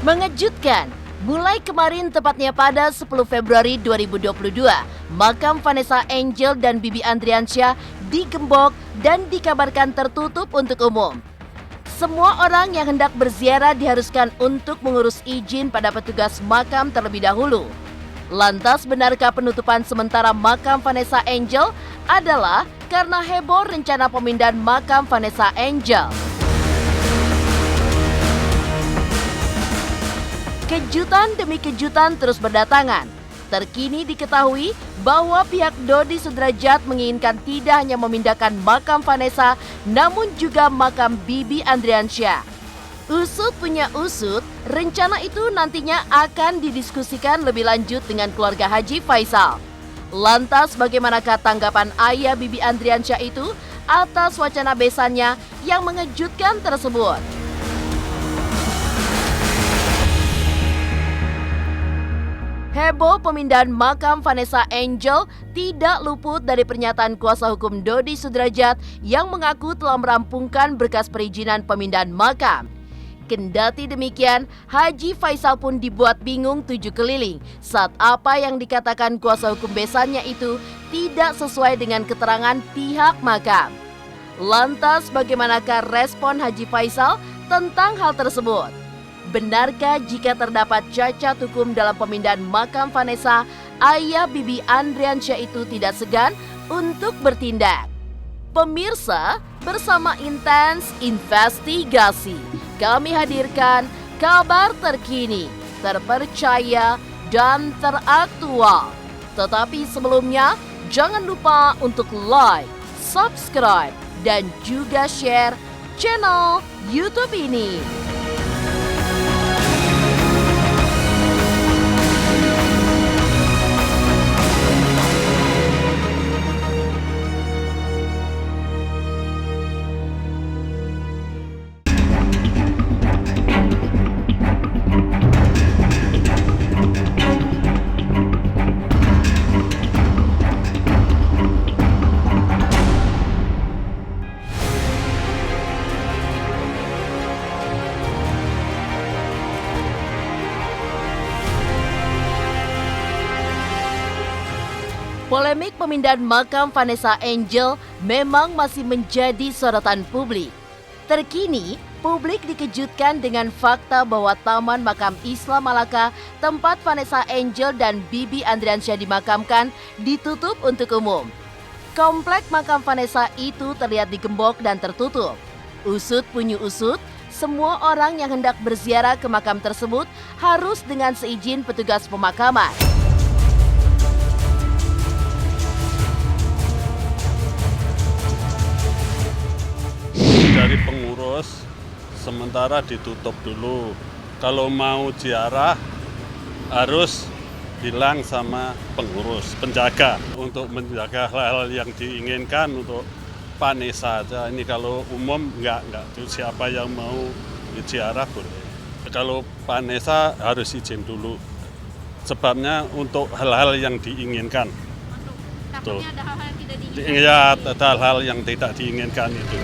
Mengejutkan, mulai kemarin tepatnya pada 10 Februari 2022, makam Vanessa Angel dan Bibi Andriansyah digembok dan dikabarkan tertutup untuk umum. Semua orang yang hendak berziarah diharuskan untuk mengurus izin pada petugas makam terlebih dahulu. Lantas benarkah penutupan sementara makam Vanessa Angel adalah karena heboh rencana pemindahan makam Vanessa Angel? Kejutan demi kejutan terus berdatangan. Terkini diketahui bahwa pihak Dodi Sudrajat menginginkan tidak hanya memindahkan makam Vanessa, namun juga makam Bibi Andriansyah. Usut punya usut, rencana itu nantinya akan didiskusikan lebih lanjut dengan keluarga Haji Faisal. Lantas bagaimanakah tanggapan ayah Bibi Andriansyah itu atas wacana besannya yang mengejutkan tersebut? Heboh pemindahan makam Vanessa Angel tidak luput dari pernyataan kuasa hukum Dodi Sudrajat yang mengaku telah merampungkan berkas perizinan pemindahan makam. Kendati demikian, Haji Faisal pun dibuat bingung 7 keliling saat apa yang dikatakan kuasa hukum besannya itu tidak sesuai dengan keterangan pihak makam. Lantas bagaimanakah respon Haji Faisal tentang hal tersebut? Benarkah jika terdapat cacat hukum dalam pemindahan makam Vanessa, ayah Bibi Andriansyah itu tidak segan untuk bertindak? Pemirsa, bersama Intens Investigasi, kami hadirkan kabar terkini, terpercaya, dan teraktual. Tetapi sebelumnya, jangan lupa untuk like, subscribe, dan juga share channel YouTube ini. Polemik pemindahan makam Vanessa Angel memang masih menjadi sorotan publik. Terkini, publik dikejutkan dengan fakta bahwa Taman Makam Islam Malaka, tempat Vanessa Angel dan Bibi Andriansyah dimakamkan, ditutup untuk umum. Komplek makam Vanessa itu terlihat digembok dan tertutup. Usut punya usut, semua orang yang hendak berziarah ke makam tersebut harus dengan seizin petugas pemakaman. Dari pengurus sementara ditutup dulu. Kalau mau ziarah harus bilang sama pengurus, penjaga untuk menjaga hal-hal yang diinginkan untuk Vanessa aja. Ini kalau umum enggak tuh siapa yang mau ziarah boleh. Kalau Vanessa harus izin dulu. Sebabnya untuk hal-hal yang diinginkan. Takutnya ada hal-hal yang tidak diinginkan. Iya, ada hal-hal yang tidak diinginkan itu.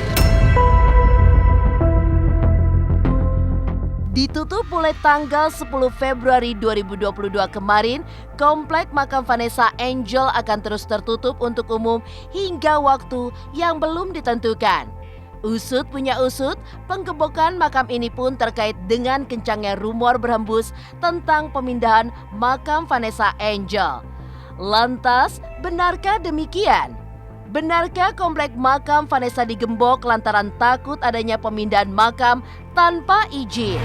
Ditutup mulai tanggal 10 Februari 2022 kemarin, komplek makam Vanessa Angel akan terus tertutup untuk umum hingga waktu yang belum ditentukan. Usut punya usut, penggembokan makam ini pun terkait dengan kencangnya rumor berhembus tentang pemindahan makam Vanessa Angel. Lantas, benarkah demikian? Benarkah komplek makam Vanessa digembok lantaran takut adanya pemindahan makam tanpa izin?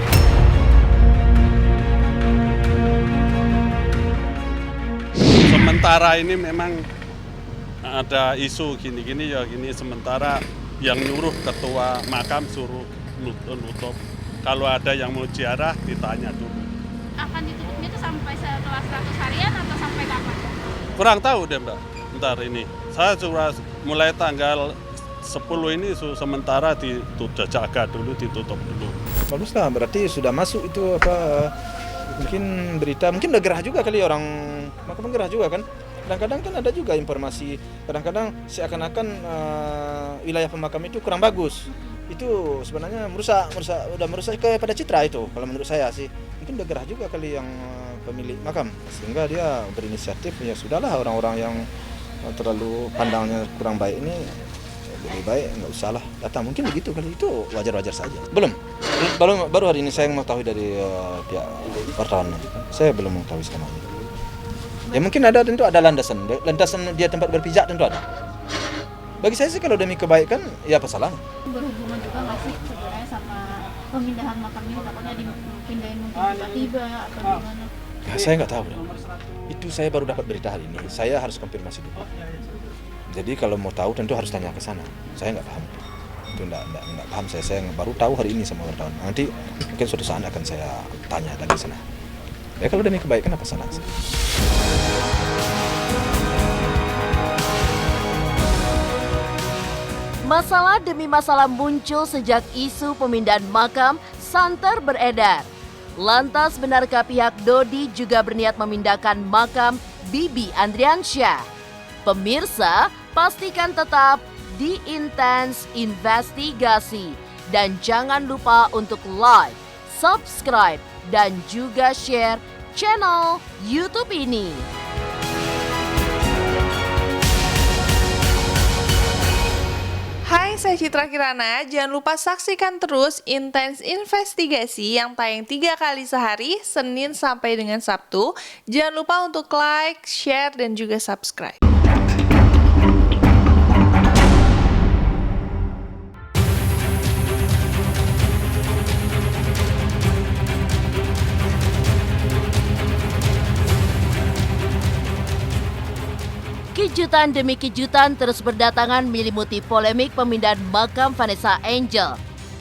Sementara ini memang ada isu gini-gini ya gini, sementara yang nyuruh ketua makam suruh nutup. Kalau ada yang mau ziarah ditanya dulu. Akan ditutupnya itu sampai setelah 100 harian atau sampai kapan? Kurang tahu deh Mbak, ntar ini. Saya sudah mulai tanggal 10 ini sementara jaga dulu, ditutup dulu. Bagus lah, berarti sudah masuk itu mungkin berita, mungkin udah gerah juga kali orang, makam gerah juga kan. Kadang-kadang kan ada juga informasi, kadang-kadang seakan-akan wilayah pemakam itu kurang bagus. Itu sebenarnya udah merusak kepada citra itu kalau menurut saya sih. mungkin udah gerah juga kali yang pemilik makam, sehingga dia berinisiatif, ya sudahlah orang-orang yang terlalu pandangnya kurang baik ini lebih baik nggak usah lah datang, mungkin begitu kali, itu wajar-wajar saja. Baru hari ini saya mengetahui dari pihak wartawan, saya belum mengetahui selama ini. Ya mungkin tentu ada landasan dia tempat berpijak tentu ada. Bagi saya sih kalau demi kebaikan ya apa salahnya. Berhubungan juga nggak sih sebenarnya sama pemindahan makam ini, takutnya dipindahin mungkin tiba-tiba atau gimana? Ya, saya nggak tahu. Itu saya baru dapat berita hari ini. Saya harus konfirmasi dulu. Jadi kalau mau tahu tentu harus tanya ke sana. Saya nggak paham. Itu nggak paham saya baru tahu hari ini sama wartawan. Nanti mungkin suatu saat akan saya tanya lagi sana. Ya kalau demi kebaikan apa salah? Masalah demi masalah muncul sejak isu pemindahan makam santer beredar. Lantas benarkah pihak Dodi juga berniat memindahkan makam Bibi Andriansyah? Pemirsa, pastikan tetap di Intens Investigasi. Dan jangan lupa untuk like, subscribe, dan juga share channel YouTube ini. Hai, saya Citra Kirana. Jangan lupa saksikan terus Intens Investigasi yang tayang 3 kali sehari, Senin sampai dengan Sabtu. Jangan lupa untuk like, share, dan juga subscribe. Kejutan demi kejutan terus berdatangan menyelimuti polemik pemindahan makam Vanessa Angel.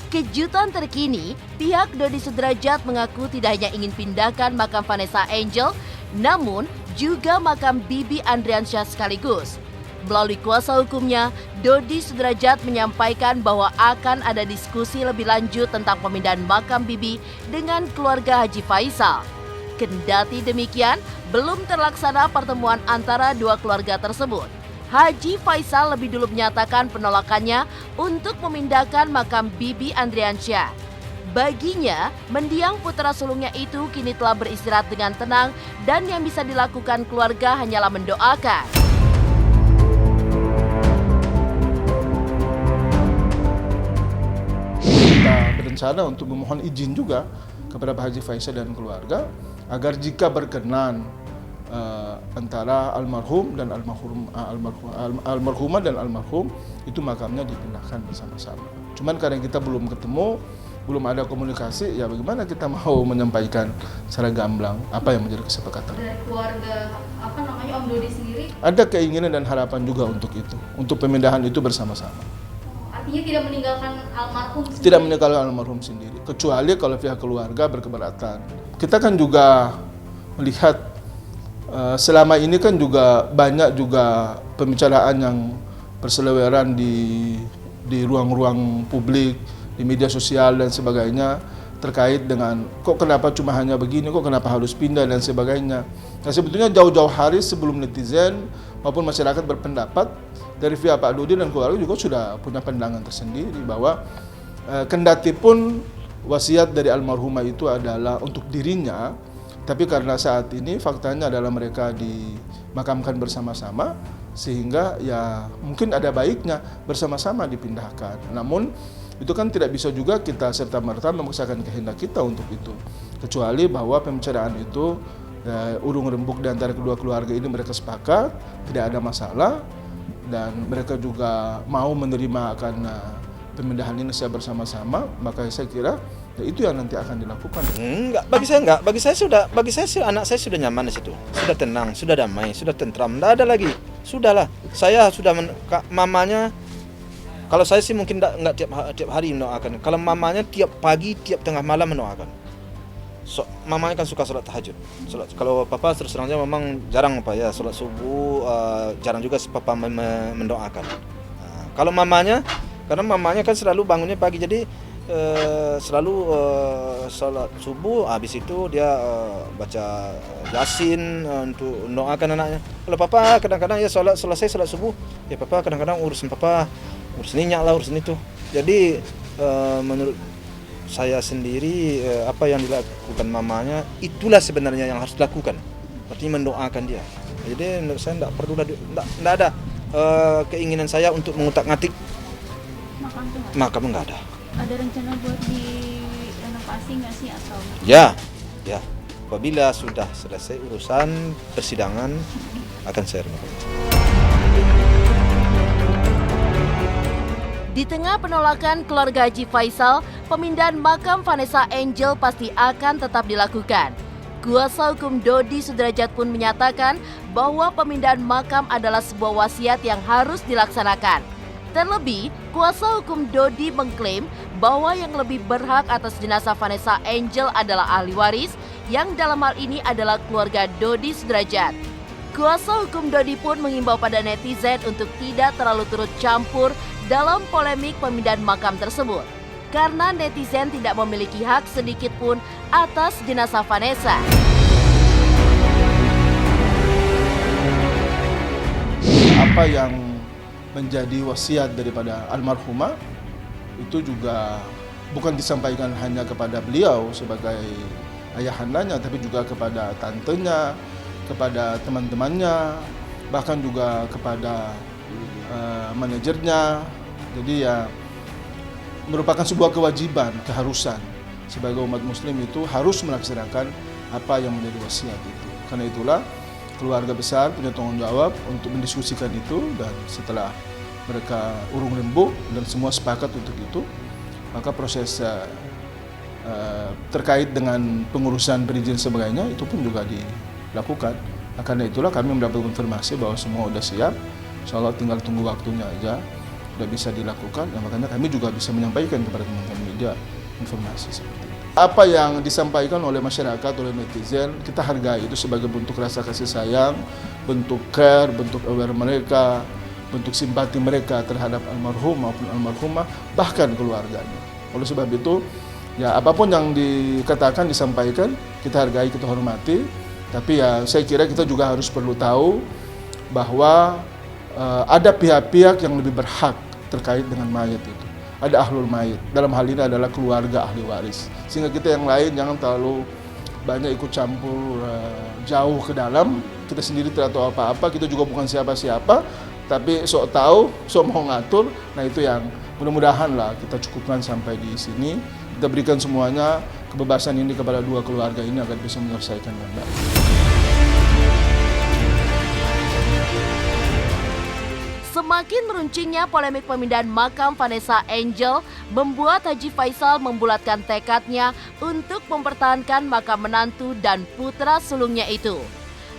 Kejutan terkini, pihak Dodi Sudrajat mengaku tidak hanya ingin pindahkan makam Vanessa Angel, namun juga makam Bibi Andriansyah sekaligus. Melalui kuasa hukumnya, Dodi Sudrajat menyampaikan bahwa akan ada diskusi lebih lanjut tentang pemindahan makam Bibi dengan keluarga Haji Faisal. Kendati demikian, belum terlaksana pertemuan antara dua keluarga tersebut. Haji Faisal lebih dulu menyatakan penolakannya untuk memindahkan makam Bibi Andriansyah. Baginya, mendiang putra sulungnya itu kini telah beristirahat dengan tenang dan yang bisa dilakukan keluarga hanyalah mendoakan. Kita berencana untuk memohon izin juga kepada Pak Haji Faisal dan keluarga agar jika berkenan antara almarhum dan almarhumah dan almarhum itu makamnya dipindahkan bersama-sama. Cuman karena kita belum ketemu, belum ada komunikasi, ya bagaimana kita mau menyampaikan secara gamblang apa yang menjadi kesepakatan. Dari keluarga Om Dodi sendiri? Ada keinginan dan harapan juga untuk itu, untuk pemindahan itu bersama-sama. Artinya tidak meninggalkan almarhum sendiri? Tidak meninggalkan almarhum sendiri, kecuali kalau pihak keluarga berkeberatan. Kita kan juga melihat selama ini kan juga banyak juga pembicaraan yang berseliweran di ruang-ruang publik, di media sosial dan sebagainya terkait dengan kok kenapa cuma hanya begini, kok kenapa harus pindah dan sebagainya. Nah sebetulnya jauh-jauh hari sebelum netizen maupun masyarakat berpendapat, dari pihak Pak Dodi dan keluarga juga sudah punya pandangan tersendiri bahwa kendati pun wasiat dari almarhumah itu adalah untuk dirinya, tapi karena saat ini faktanya adalah mereka dimakamkan bersama-sama, sehingga ya mungkin ada baiknya bersama-sama dipindahkan. Namun itu kan tidak bisa juga kita serta-merta memaksakan kehendak kita untuk itu, kecuali bahwa pembicaraan itu urung rembuk di antara kedua keluarga ini mereka sepakat, tidak ada masalah, dan mereka juga mau menerima akan pemindahan ini saya bersama-sama, maka saya kira ya itu yang nanti akan dilakukan. Enggak, bagi saya sih anak saya sudah nyaman di situ, sudah tenang, sudah damai, sudah tentram, tidak ada lagi, sudahlah. Saya sudah mamanya, kalau saya sih mungkin enggak tiap hari mendoakan, kalau mamanya tiap pagi, tiap tengah malam mendoakan. Mamanya kan suka sholat tahajud. Kalau papa terus terangnya memang jarang ya sholat subuh, jarang juga papa mendoakan. Kalau mamanya, karena mamanya kan selalu bangunnya pagi, jadi selalu sholat subuh, habis itu dia baca yasin untuk mendoakan anaknya. Kalau papa kadang-kadang ya selesai sholat subuh, ya papa kadang-kadang urusin minyak lah, urusin itu. Jadi menurut saya sendiri apa yang dilakukan mamanya itulah sebenarnya yang harus dilakukan. Artinya mendoakan dia. Jadi menurut saya tidak perlu tidak ada keinginan saya untuk mengutak-ngatik makam nggak ada. Ada rencana buat direnovasi nggak sih atau? Ya. Apabila sudah selesai urusan persidangan akan saya renovasi. Di tengah penolakan keluarga Haji Faisal, pemindahan makam Vanessa Angel pasti akan tetap dilakukan. Kuasa hukum Dodi Sudrajat pun menyatakan bahwa pemindahan makam adalah sebuah wasiat yang harus dilaksanakan. Terlebih, kuasa hukum Dodi mengklaim bahwa yang lebih berhak atas jenazah Vanessa Angel adalah ahli waris, yang dalam hal ini adalah keluarga Dodi Sudrajat. Kuasa hukum Dodi pun mengimbau pada netizen untuk tidak terlalu turut campur dalam polemik pemindahan makam tersebut, karena netizen tidak memiliki hak sedikit pun atas jenazah Vanessa. Apa yang menjadi wasiat daripada almarhumah itu juga bukan disampaikan hanya kepada beliau sebagai ayahandanya, tapi juga kepada tantenya, kepada teman-temannya, bahkan juga kepada manajernya. Jadi ya merupakan sebuah kewajiban, keharusan sebagai umat muslim itu harus melaksanakan apa yang menjadi wasiat itu. Karena itulah keluarga besar punya tanggung jawab untuk mendiskusikan itu, dan setelah mereka urung rembuk dan semua sepakat untuk itu, maka proses terkait dengan pengurusan perizinan sebagainya itu pun juga dilakukan. Karena itulah kami mendapat konfirmasi bahwa semua sudah siap, insya Allah tinggal tunggu waktunya aja, sudah bisa dilakukan. Dan makanya kami juga bisa menyampaikan kepada teman-teman media informasi seperti itu. Apa yang disampaikan oleh masyarakat, oleh netizen, kita hargai itu sebagai bentuk rasa kasih sayang, bentuk care, bentuk aware mereka, bentuk simpati mereka terhadap almarhum maupun almarhumah, bahkan keluarganya. Oleh sebab itu, ya apapun yang dikatakan, disampaikan, kita hargai, kita hormati. Tapi ya saya kira kita juga harus perlu tahu bahwa ada pihak-pihak yang lebih berhak terkait dengan mayat itu. Ada ahlul mayit, dalam hal ini adalah keluarga ahli waris. Sehingga kita yang lain jangan terlalu banyak ikut campur jauh ke dalam. Kita sendiri tidak tahu apa-apa, kita juga bukan siapa-siapa, tapi sok tahu, sok mau ngatur. Nah itu yang mudah-mudahan lah kita cukupkan sampai di sini. Kita berikan semuanya kebebasan ini kepada dua keluarga ini agar bisa menyelesaikan dengan baik. Semakin meruncingnya polemik pemindahan makam Vanessa Angel membuat Haji Faisal membulatkan tekadnya untuk mempertahankan makam menantu dan putra sulungnya itu.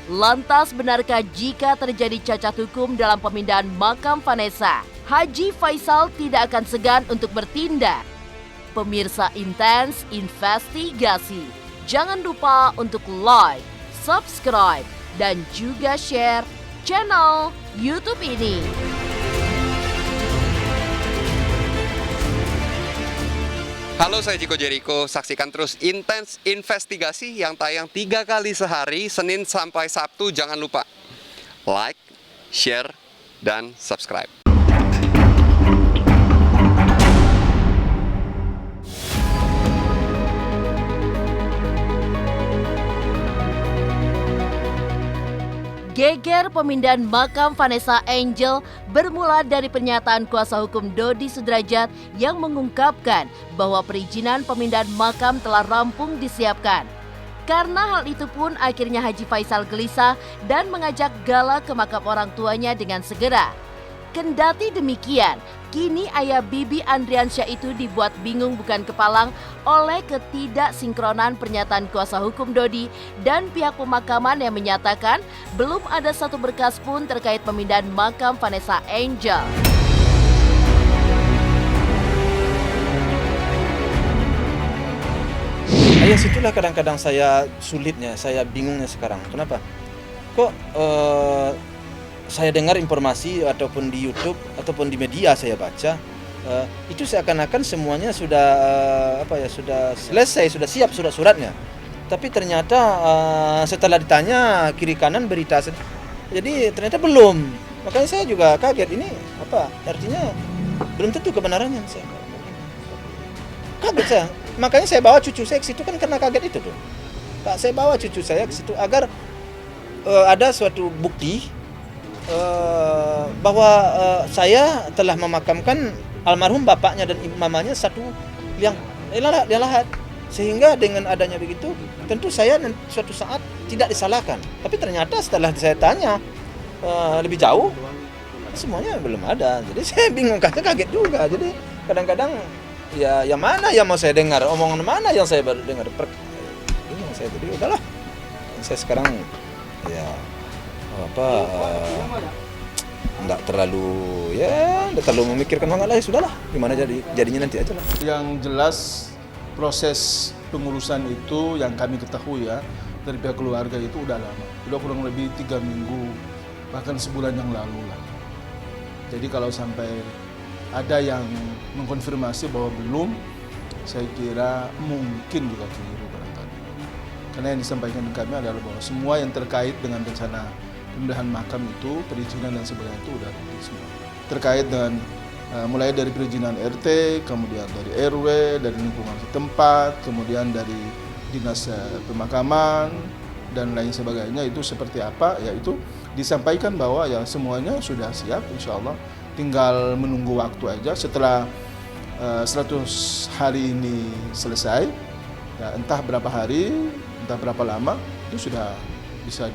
Lantas benarkah jika terjadi cacat hukum dalam pemindahan makam Vanessa, Haji Faisal tidak akan segan untuk bertindak? Pemirsa Intens Investigasi, jangan lupa untuk like, subscribe, dan juga share channel YouTube ini. Halo, saya Chico Jericho. Saksikan terus Intens Investigasi yang tayang 3 kali sehari, Senin sampai Sabtu. Jangan lupa like, share, dan subscribe. Geger pemindahan makam Vanessa Angel bermula dari pernyataan kuasa hukum Dodi Sudrajat yang mengungkapkan bahwa perizinan pemindahan makam telah rampung disiapkan. Karena hal itu pun akhirnya Haji Faisal gelisah dan mengajak Gala ke makam orang tuanya dengan segera. Kendati demikian, kini ayah Bibi Andriansyah itu dibuat bingung bukan kepalang oleh ketidaksinkronan pernyataan kuasa hukum Dodi dan pihak pemakaman yang menyatakan belum ada satu berkas pun terkait pemindahan makam Vanessa Angel. Ya situlah kadang-kadang saya sulitnya, saya bingungnya sekarang. Kenapa? Kok saya dengar informasi ataupun di YouTube ataupun di media saya baca itu seakan-akan semuanya sudah sudah selesai, sudah siap surat-suratnya. Tapi ternyata setelah ditanya kiri kanan berita, jadi ternyata belum. Makanya saya juga kaget, ini apa artinya belum tentu kebenarannya. Kaget saya. Makanya saya bawa cucu saya ke situ kan karena kaget itu tuh. Pak, saya bawa cucu saya ke situ agar ada suatu bukti bahwa saya telah memakamkan almarhum bapaknya dan mamanya satu liang lahat. Sehingga dengan adanya begitu, tentu saya suatu saat tidak disalahkan. Tapi ternyata setelah saya tanya lebih jauh, semuanya belum ada. Jadi saya bingung, kaget juga. Jadi kadang-kadang ya yang mana yang mau saya dengar, omongan mana yang saya baru dengar. Bingung saya, jadi udahlah. Saya sekarang ya enggak terlalu memikirkan banget lah, ya sudahlah. Gimana jadinya nanti aja lah. Yang jelas proses pengurusan itu yang kami ketahui ya dari pihak keluarga itu udah lama, udah kurang lebih 3 minggu bahkan sebulan yang lalu lah. Jadi kalau sampai ada yang mengkonfirmasi bahwa belum, saya kira mungkin juga keliru barangkali. Karena yang disampaikan kami adalah bahwa semua yang terkait dengan rencana pemindahan makam itu, perizinan dan sebagainya itu udah ready semua. Terkait dengan mulai dari perizinan RT, kemudian dari RW, dari lingkungan setempat, kemudian dari dinas pemakaman dan lain sebagainya, itu seperti apa, yaitu disampaikan bahwa ya semuanya sudah siap, insya Allah tinggal menunggu waktu aja. Setelah 100 hari ini selesai, ya, entah berapa hari, entah berapa lama, itu sudah bisa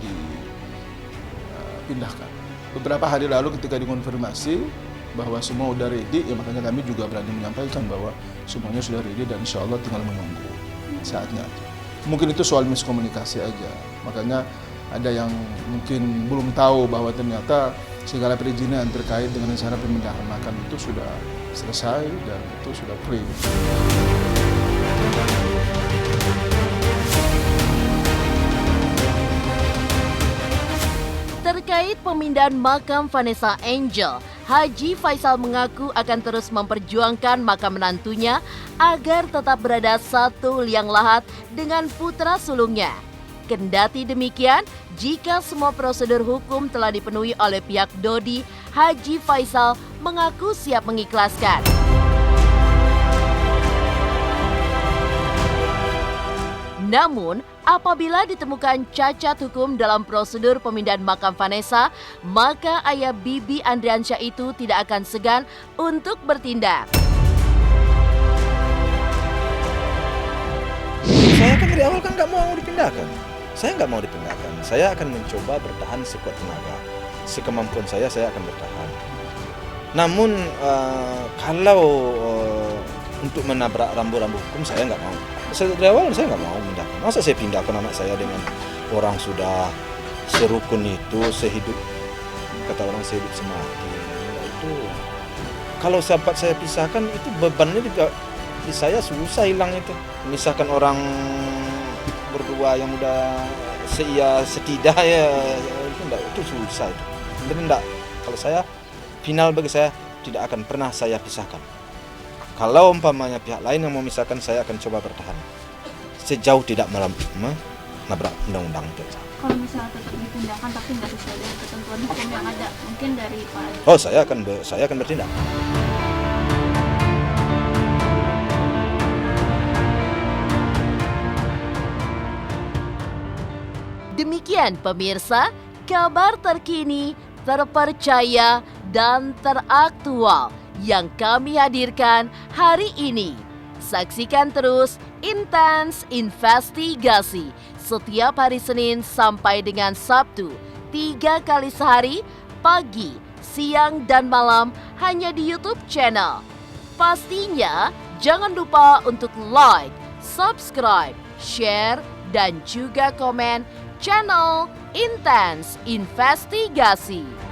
dipindahkan. Beberapa hari lalu ketika dikonfirmasi bahwa semua udah ready, ya makanya kami juga berani menyampaikan bahwa semuanya sudah ready dan insya Allah tinggal menunggu saatnya. Mungkin itu soal miskomunikasi aja, makanya ada yang mungkin belum tahu bahwa ternyata segala perizinan terkait dengan rencana pemindahan makam itu sudah selesai dan itu sudah clear. Terkait pemindahan makam Vanessa Angel, Haji Faisal mengaku akan terus memperjuangkan makam menantunya agar tetap berada satu liang lahat dengan putra sulungnya. Kendati demikian, jika semua prosedur hukum telah dipenuhi oleh pihak Dodi, Haji Faisal mengaku siap mengikhlaskan. Namun, apabila ditemukan cacat hukum dalam prosedur pemindahan makam Vanessa, maka ayah Bibi Andriansyah itu tidak akan segan untuk bertindak. Saya kan dari awal kan nggak mau dipindahkan. Saya nggak mau dipindahkan. Saya akan mencoba bertahan sekuat tenaga. Sekemampuan saya akan bertahan. Namun kalau untuk menabrak rambu-rambu hukum, saya nggak mau. Dari awal saya nggak mau pindahkan. Masa saya pindahkan anak saya dengan orang sudah serukun itu, sehidup, kata orang sehidup semati. Itu kalau sahabat saya pisahkan, itu bebannya di saya susah hilang itu. Memisahkan orang berdua yang udah setidak ya, itu susah itu. Jadi enggak, kalau saya final bagi saya tidak akan pernah saya pisahkan. Kalau umpamanya pihak lain yang memisahkan, saya akan coba bertahan sejauh tidak menabrak undang-undang itu. Kalau misalnya tetap dipindahkan tapi nggak sesuai dengan ketentuan hukum yang ada, mungkin dari Pak. Oh, saya akan bertindak. Demikian pemirsa, kabar terkini, terpercaya, dan teraktual yang kami hadirkan hari ini. Saksikan terus Intens Investigasi setiap hari Senin sampai dengan Sabtu, 3 kali sehari, pagi, siang, dan malam hanya di YouTube channel. Pastinya jangan lupa untuk like, subscribe, share, dan juga komen channel Intens Investigasi.